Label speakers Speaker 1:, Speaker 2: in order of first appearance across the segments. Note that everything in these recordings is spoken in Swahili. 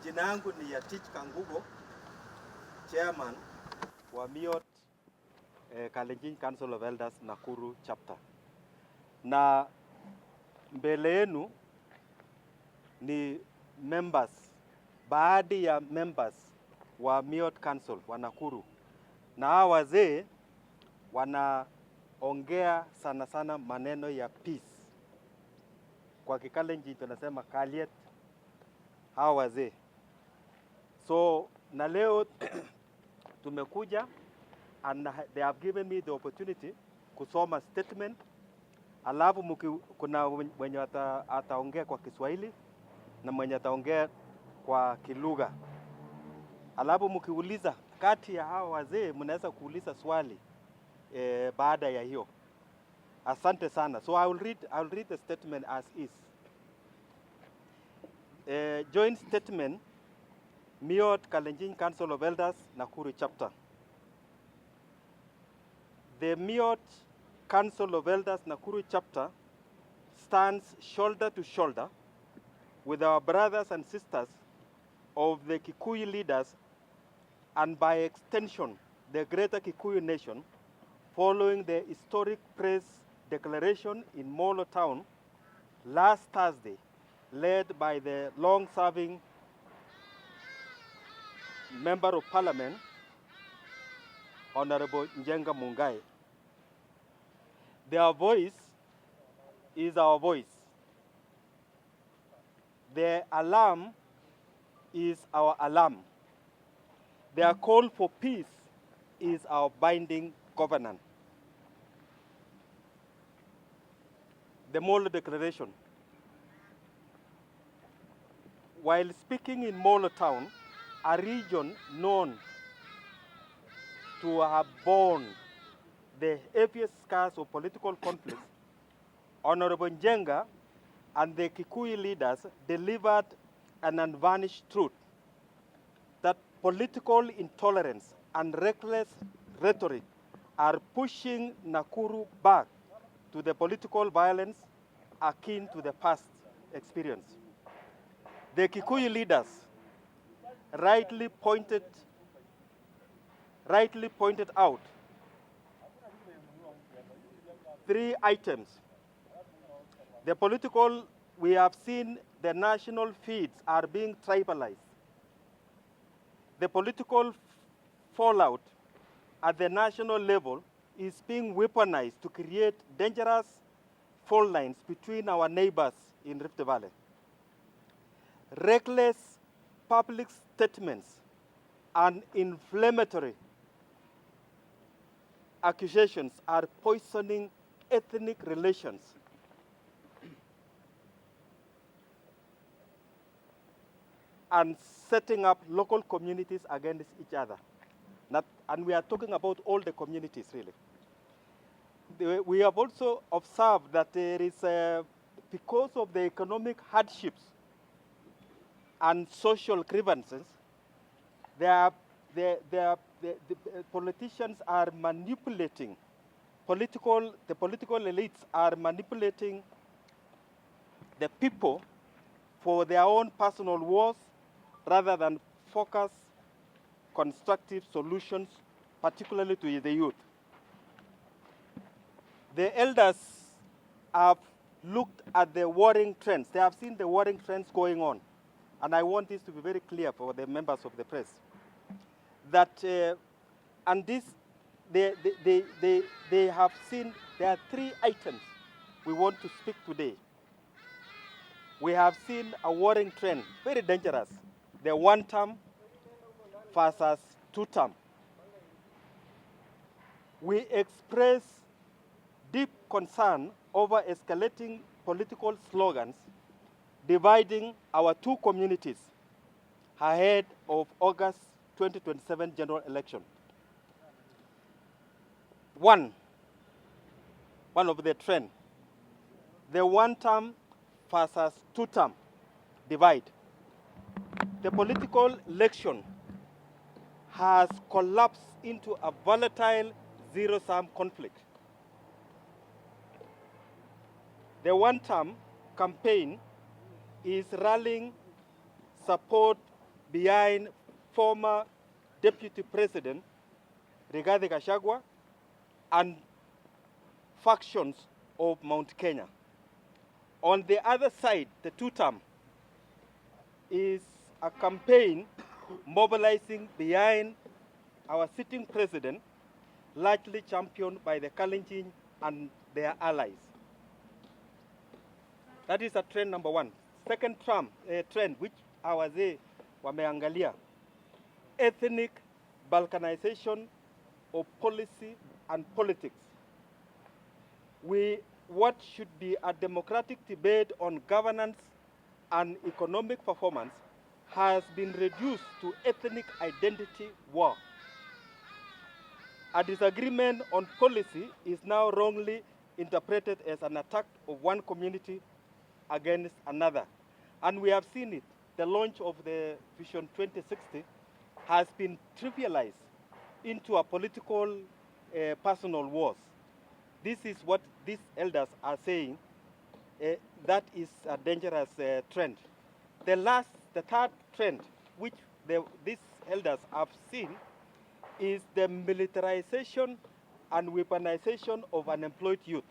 Speaker 1: Majina yangu ni Yatich Kangugo, chairman wa Myoot Kalenjin Council of Elders Nakuru chapter. Na mbele yenu ni members, baadhi ya members wa Myoot Council wa Nakuru. Na hawa wazee wanaongea sana sana maneno ya peace. Kwa Kikalenjin tunasema kaliet hawa wazee. So na leo tumekuja and they have given me the opportunity kusoma statement, alafu kuna mwenye ataongea kwa Kiswahili na mwenye ataongea kwa Kilugha. Alafu mkiuliza kati ya hawa wazee mnaweza kuuliza swali baada ya hiyo. Asante sana. So I will read the statement as is. Joint statement, Myoot Kalenjin Council of Elders Nakuru chapter. The Myoot Council of Elders Nakuru chapter stands shoulder to shoulder with our brothers and sisters of the Kikuyu leaders and by extension the greater Kikuyu nation following the historic press declaration in Molo town last Thursday, led by the long-serving Member of Parliament, Honorable Njenga Mungai. Their voice is our voice. Their alarm is our alarm. Their call for peace is our binding covenant. The Molo Declaration. While speaking in Molo town, a region known to have borne the heaviest scars of political conflicts, Honorable Njenga and the Kikuyu leaders delivered an unvarnished truth that political intolerance and reckless rhetoric are pushing Nakuru back to the political violence akin to the past experience. The Kikuyu leaders rightly pointed out 3 items. We have seen the national feeds are being tribalized. The political fallout at the national level is being weaponized to create dangerous fault lines between our neighbors in Rift Valley. Reckless public statements and inflammatory accusations are poisoning ethnic relations and setting up local communities against each other. And we are talking about all the communities, really. We have also observed that there is, because of the economic hardships and social grievances, the politicians are manipulating, the political elites are manipulating the people for their own personal wars rather than focus constructive solutions, particularly to the youth. The elders have looked at the warring trends. They have seen the warring trends going on. And I want this to be very clear for the members of the press. That, and this, they have seen, there are 3 items we want to speak today. We have seen a warring trend, very dangerous. The 1-term versus 2-term. We express deep concern over escalating political slogans dividing our 2 communities ahead of August 2027 general election. One of the trend, the 1-term versus 2-term divide. The political election has collapsed into a volatile zero-sum conflict. The 1-term campaign is rallying support behind former Deputy President Rigathi Gachagua and factions of Mount Kenya. On the other side, the two-term is a campaign mobilizing behind our sitting president, largely championed by the Kalenjin and their allies. That is a trend number one. Second trend, which awazee wameangalia, ethnic balkanization of policy and politics. What should be a democratic debate on governance and economic performance has been reduced to ethnic identity war. A disagreement on policy is now wrongly interpreted as an attack of one community against another. And we have seen it. The launch of the Vision 2060 has been trivialized into a political personal wars. This is what these elders are saying. That is a dangerous trend. The third trend, which these elders have seen, is the militarization and weaponization of unemployed youth.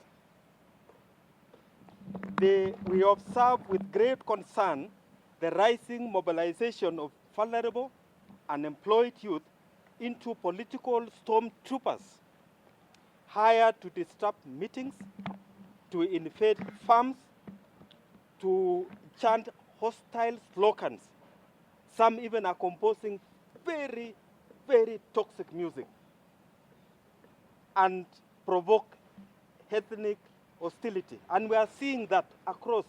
Speaker 1: We observe with great concern the rising mobilization of vulnerable, unemployed youth into political stormtroopers, hired to disrupt meetings, to invade farms, to chant hostile slogans. Some even are composing very, very toxic music and provoke ethnic hostility. And we are seeing that across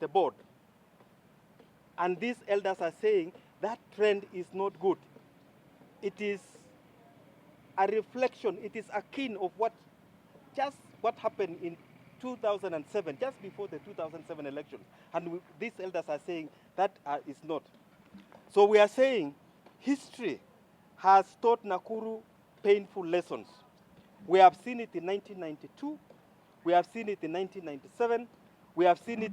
Speaker 1: the board. And these elders are saying that trend is not good. It is a reflection, it is akin of what happened in 2007, just before the 2007 elections. And these elders are saying that is not. So we are saying history has taught Nakuru painful lessons. We have seen it in 1992, we have seen it in 1997, we have seen it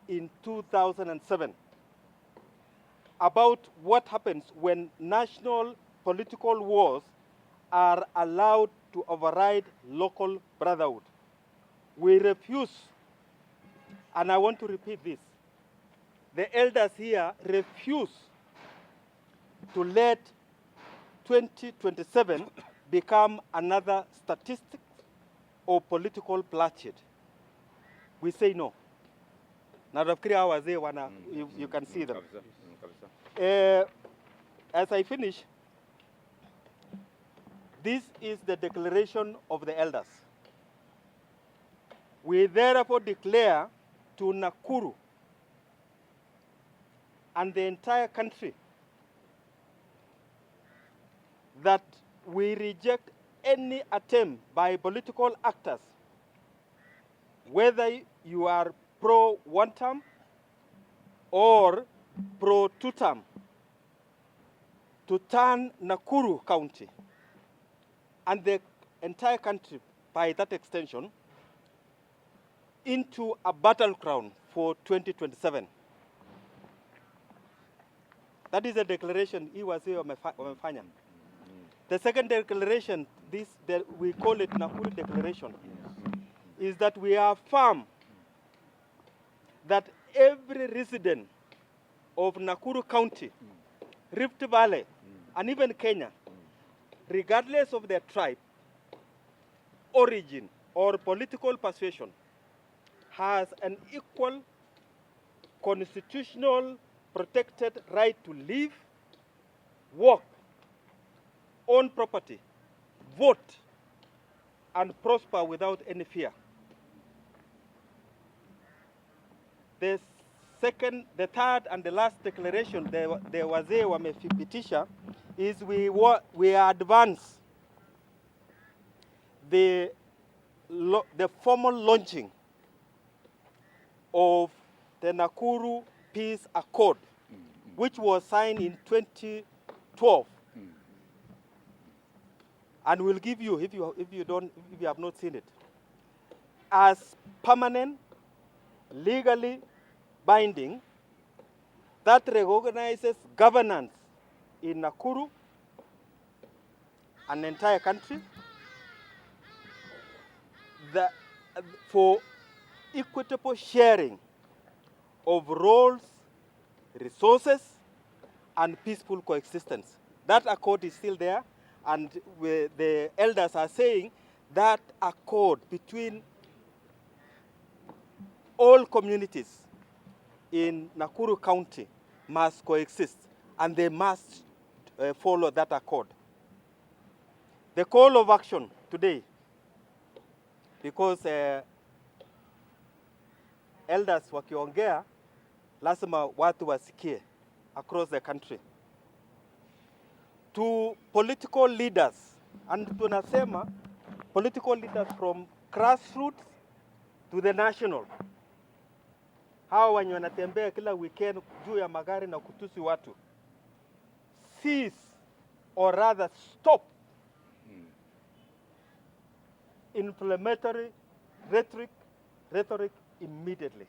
Speaker 1: in 2007. About what happens when national political wars are allowed to override local brotherhood. We refuse, and I want to repeat this, the elders here refuse to let 2027 become another statistic or political bloodshed. We say no. Now, you can see them. As I finish, this is the declaration of the elders. We therefore declare to Nakuru and the entire country that we reject any attempt by political actors, whether you are pro one term or pro two term, to turn Nakuru County and the entire country, by that extension, into a battleground for 2027. That is a declaration wamefanya. The second declaration, we call it Nakuru Declaration, is that we are firm that every resident of Nakuru County, Rift Valley, and even Kenya, regardless of their tribe, origin, or political persuasion, has an equal constitutional protected right to live, work, own property, vote, and prosper without any fear. The third and the last declaration, the wazee wamefipitisha, is we advance the formal launching of the Nakuru Peace Accord, which was signed in 2012. And we'll give you, if you have not seen it, as permanent, legally binding, that recognizes governance in Nakuru, an entire country, for equitable sharing of roles, resources, and peaceful coexistence. That accord is still there, and the elders are saying that accord between all communities in Nakuru County must coexist, and they must follow that accord. The call of action today, because elders wakiongea, lazima watu wasikie across the country, to political leaders, and tunasema political leaders from grassroots to the national. Hawa wenye wanatembea kila weekend juu ya magari na kutusi watu, cease or rather stop inflammatory rhetoric immediately.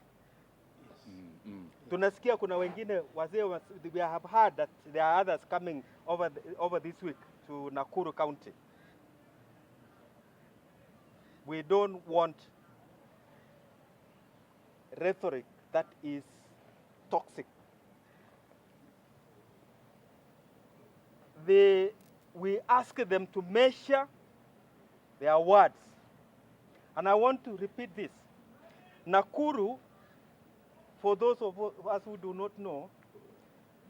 Speaker 1: Tunasikia kuna wengine wazee, we have heard that there are others coming over this week to Nakuru County. We don't want rhetoric that is toxic. We ask them to measure their words. And I want to repeat this. Nakuru, for those of us who do not know,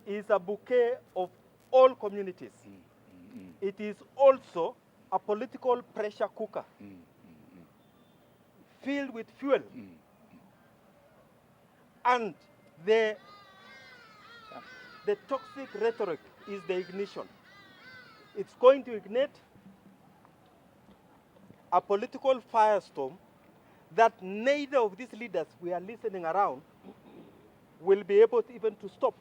Speaker 1: is a bouquet of all communities. It is also a political pressure cooker filled with fuel. And the toxic rhetoric is the ignition. It's going to ignite a political firestorm that neither of these leaders we are listening around will be able to even to stop.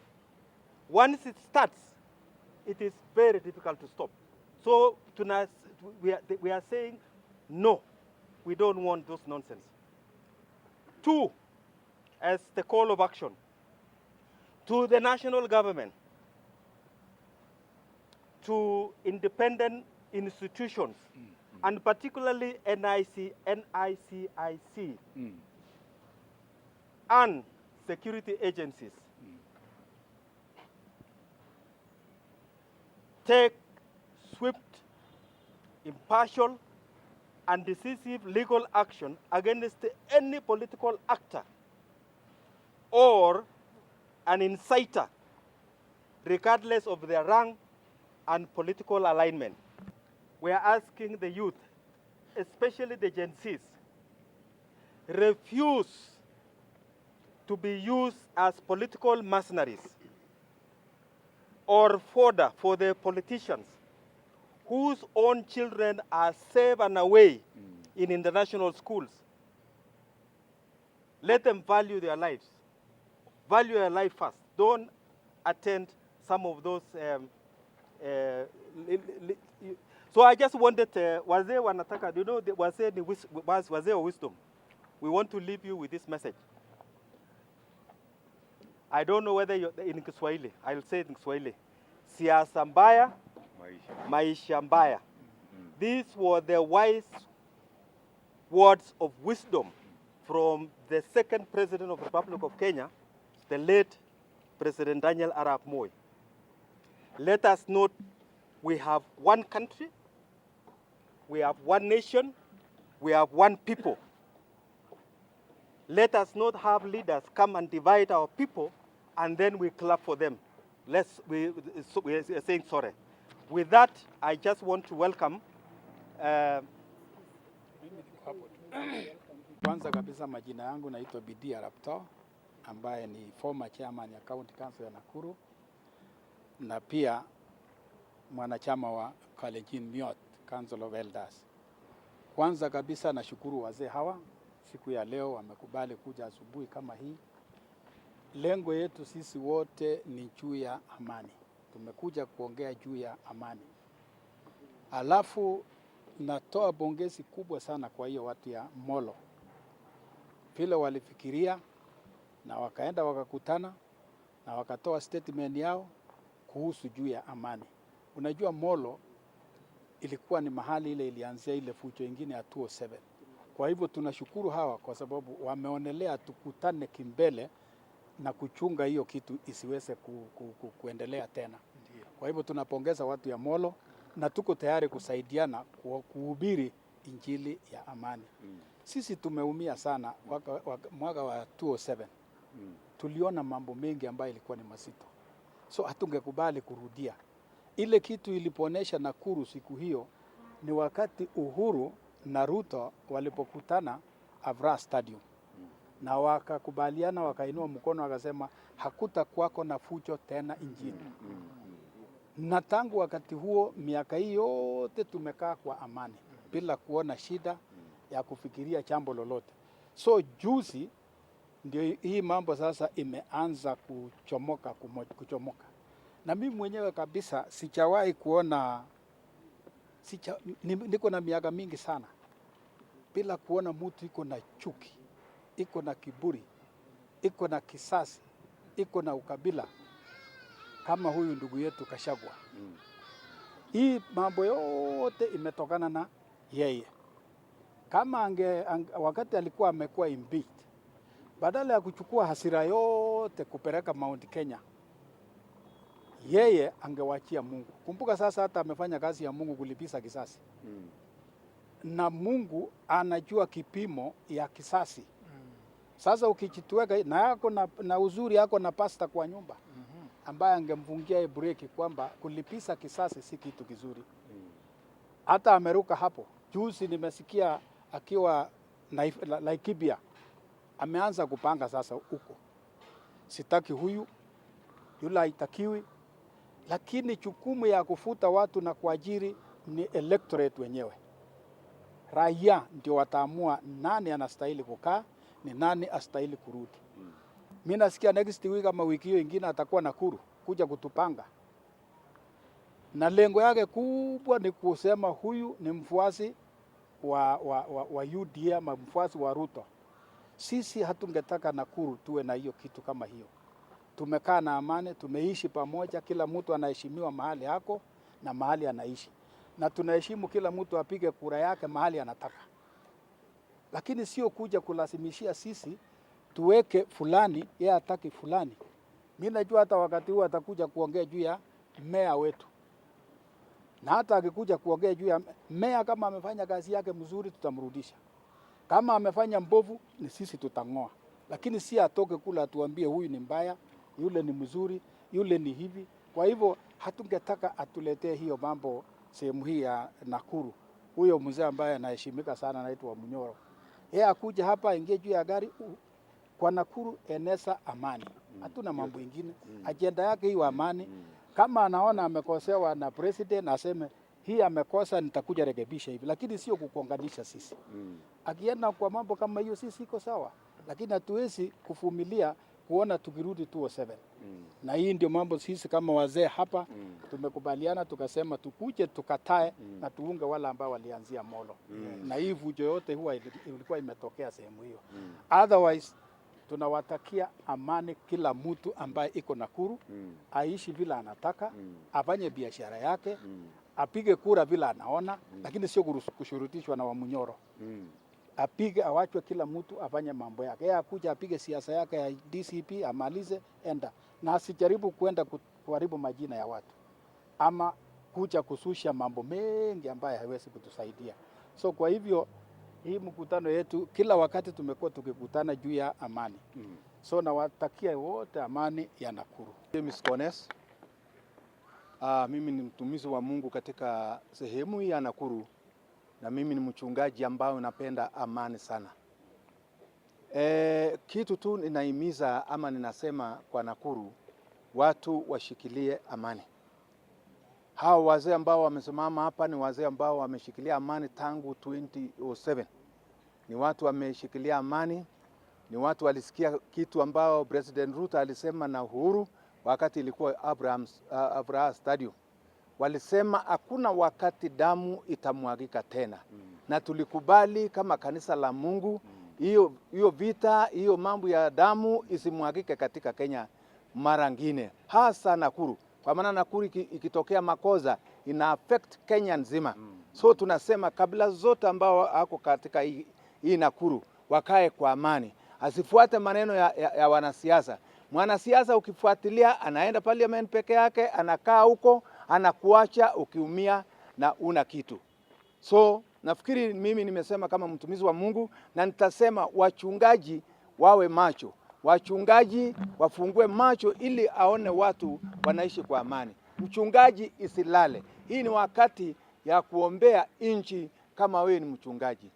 Speaker 1: Once it starts, it is very difficult to stop. So tonight we are saying, no, we don't want those nonsense. Two, as the call of action, to the national government, to independent institutions, and particularly NICIC, and security agencies, take swift, impartial, and decisive legal action against any political actor or an inciter, regardless of their rank and political alignment. We are asking the youth, especially the Gen Zs, refuse to be used as political mercenaries or fodder for the politicians whose own children are safe and away in international schools. Let them value their lives. Value your life first. Don't attend some of those. So I just wanted, wazee wanataka, you know, wazee wa wisdom. We want to leave you with this message. I don't know whether you're in Kiswahili. I'll say it in Kiswahili. Siasa mbaya, maisha mbaya. These were the wise words of wisdom from the second president of the Republic of Kenya, the late President Daniel Arap Moi. Let us note, we have one country, we have one nation, we have one people. Let us not have leaders come and divide our people and then we clap for them. We are saying sorry. With that, I just want to welcome
Speaker 2: Kwanza kabisa majina yangu naitwa Bidii Arapto, ambaye ni former chairman ya County Council ya Nakuru na pia mwanachama wa Kalenjin Myoot, Council of Elders. Kwanza kabisa nashukuru wazee hawa siku ya leo wamekubali kuja asubuhi kama hii. Lengo yetu sisi wote ni juu ya amani. Tumekuja kuongea juu ya amani. Alafu natoa pongezi kubwa sana kwa hiyo watu ya Molo. Vile walifikiria na wakaenda wakakutana na wakatoa statement yao kuhusu juu ya amani. Unajua Molo ilikuwa ni mahali ile ilianzia ile fujo ingine ya 207. Kwa hivyo tunashukuru hawa kwa sababu wameonelea tukutane kimbele na kuchunga hiyo kitu isiweze kuendelea tena. Kwa hivyo tunapongeza watu ya Molo na tuko tayari kusaidiana kuhubiri injili ya amani. Sisi tumeumia sana mwaka wa 207. Tuliona mambo mengi ambayo ilikuwa ni mazito. So hatungekubali kurudia. Ile kitu iliponesha Nakuru siku hiyo ni wakati Uhuru na Ruto walipokutana Avra Stadium. Na wakakubaliana, wakainua mkono, wakasema hakutakuwako na fujo tena nchini. Na tangu wakati huo miaka hii yote tumekaa kwa amani bila kuona shida ya kufikiria jambo lolote. So juzi ndio hii mambo sasa imeanza kuchomoka. Na mimi mwenyewe kabisa sijawahi kuona, niko na miaka mingi sana bila kuona mtu iko na chuki, iko na kiburi, iko na kisasi, iko na ukabila kama huyu ndugu yetu Gachagua. Hii mambo yote imetokana na yeye. Kama wakati alikuwa amekuwa impeached, badala ya kuchukua hasira yote kupeleka Mount Kenya, yeye angewachia Mungu. Kumbuka sasa hata amefanya kazi ya Mungu kulipiza kisasi. Na Mungu anajua kipimo ya kisasi. Sasa ukijituweka na yako na uzuri yako na pasta kwa nyumba ambaye angemfungia breki kwamba kulipiza kisasi si kitu kizuri. Hata ameruka hapo. Juzi nimesikia akiwa Laikibia ameanza kupanga sasa huko. Sitaki huyu, yule haitakiwi, lakini jukumu ya kufuta watu na kuajiri ni electorate wenyewe. Raia ndio wataamua nani anastahili kukaa, ni nani astahili kurudi. Mimi nasikia next week ama wiki hiyo ingine atakuwa Nakuru kuja kutupanga. Na lengo yake kubwa ni kusema huyu ni mfuasi wa UDA ama mfuasi wa Ruto. Sisi hatungetaka Nakuru tuwe na hiyo kitu kama hiyo. Tumekaa na amani, tumeishi pamoja, kila mtu anaheshimiwa mahali hako na mahali anaishi. Na tunaheshimu kila mtu apige kura yake mahali anataka. Lakini sio kuja kulazimishia sisi tuweke fulani, yeye hataki fulani. Mimi najua hata wakati huu atakuja kuongea juu ya meya wetu. Na hata akikuja kuongea juu ya meya, kama amefanya kazi yake mzuri tutamrudisha. Kama amefanya mbovu ni sisi tutang'oa. Lakini si atoke kula atuambie huyu ni mbaya, yule ni mzuri, yule ni hivi. Kwa hivyo hatungetaka atuletee hiyo mambo sehemu hii ya Nakuru. Huyo mzee ambaye anaheshimika sana anaitwa Munyoro. Yeye akuja hapa aingie juu ya gari kwa Nakuru, eneza amani. Hatuna mambo mengine. Agenda yake hiyo amani. Kama anaona amekosewa na president aseme hii amekosa, nitakuja rekebisha hivi, lakini sio kukonganisha sisi. Akienda kwa mambo kama hiyo sisi iko sawa, lakini hatuwezi kuvumilia kuona tukirudi 207. Na hii ndio mambo sisi kama wazee hapa tumekubaliana, tukasema tukuje tukatae na tuunge wala ambao walianzia Molo. Na hii vujo yote huwa ilikuwa imetokea sehemu hiyo. Otherwise tunawatakia amani kila mtu ambaye iko Nakuru, aishi vile anataka, afanye biashara yake, apige kura vile anaona, lakini sio kushurutishwa na Wamunyoro. Apige, awachwe kila mtu afanye mambo yake. Yeye akuja apige siasa yake ya DCP, amalize, enda. Na asijaribu kwenda kuharibu majina ya watu. Ama kuja kususha mambo mengi ambayo haiwezi kutusaidia. So kwa hivyo hii mkutano yetu kila wakati tumekuwa tukikutana juu ya amani. So nawatakia wote amani ya Nakuru.
Speaker 3: Mimi ni mtumishi wa Mungu katika sehemu hii ya Nakuru, na mimi ni mchungaji ambao napenda amani sana. Kitu tu ninahimiza ama ninasema kwa Nakuru, watu washikilie amani. Hao wazee ambao wamesimama hapa ni wazee ambao wameshikilia amani tangu 2007. Ni watu wameshikilia amani, ni watu walisikia kitu ambao President Ruto alisema na Uhuru wakati ilikuwa Avra Stadium. Walisema hakuna wakati damu itamwagika tena. Na tulikubali kama kanisa la Mungu, hiyo vita, hiyo mambo ya damu isimwagike katika Kenya mara ngine, hasa Nakuru, kwa maana Nakuru ikitokea makosa ina affect Kenya nzima. So tunasema kabila zote ambao wako katika hii Nakuru wakae kwa amani, asifuate maneno ya wanasiasa. Mwanasiasa ukifuatilia anaenda parliament peke yake, anakaa huko, anakuacha ukiumia na una kitu. So nafikiri mimi nimesema kama mtumishi wa Mungu, na nitasema wachungaji wawe macho, wachungaji wafungue macho ili aone watu wanaishi kwa amani. Mchungaji isilale. Hii ni wakati ya kuombea nchi kama wewe ni mchungaji.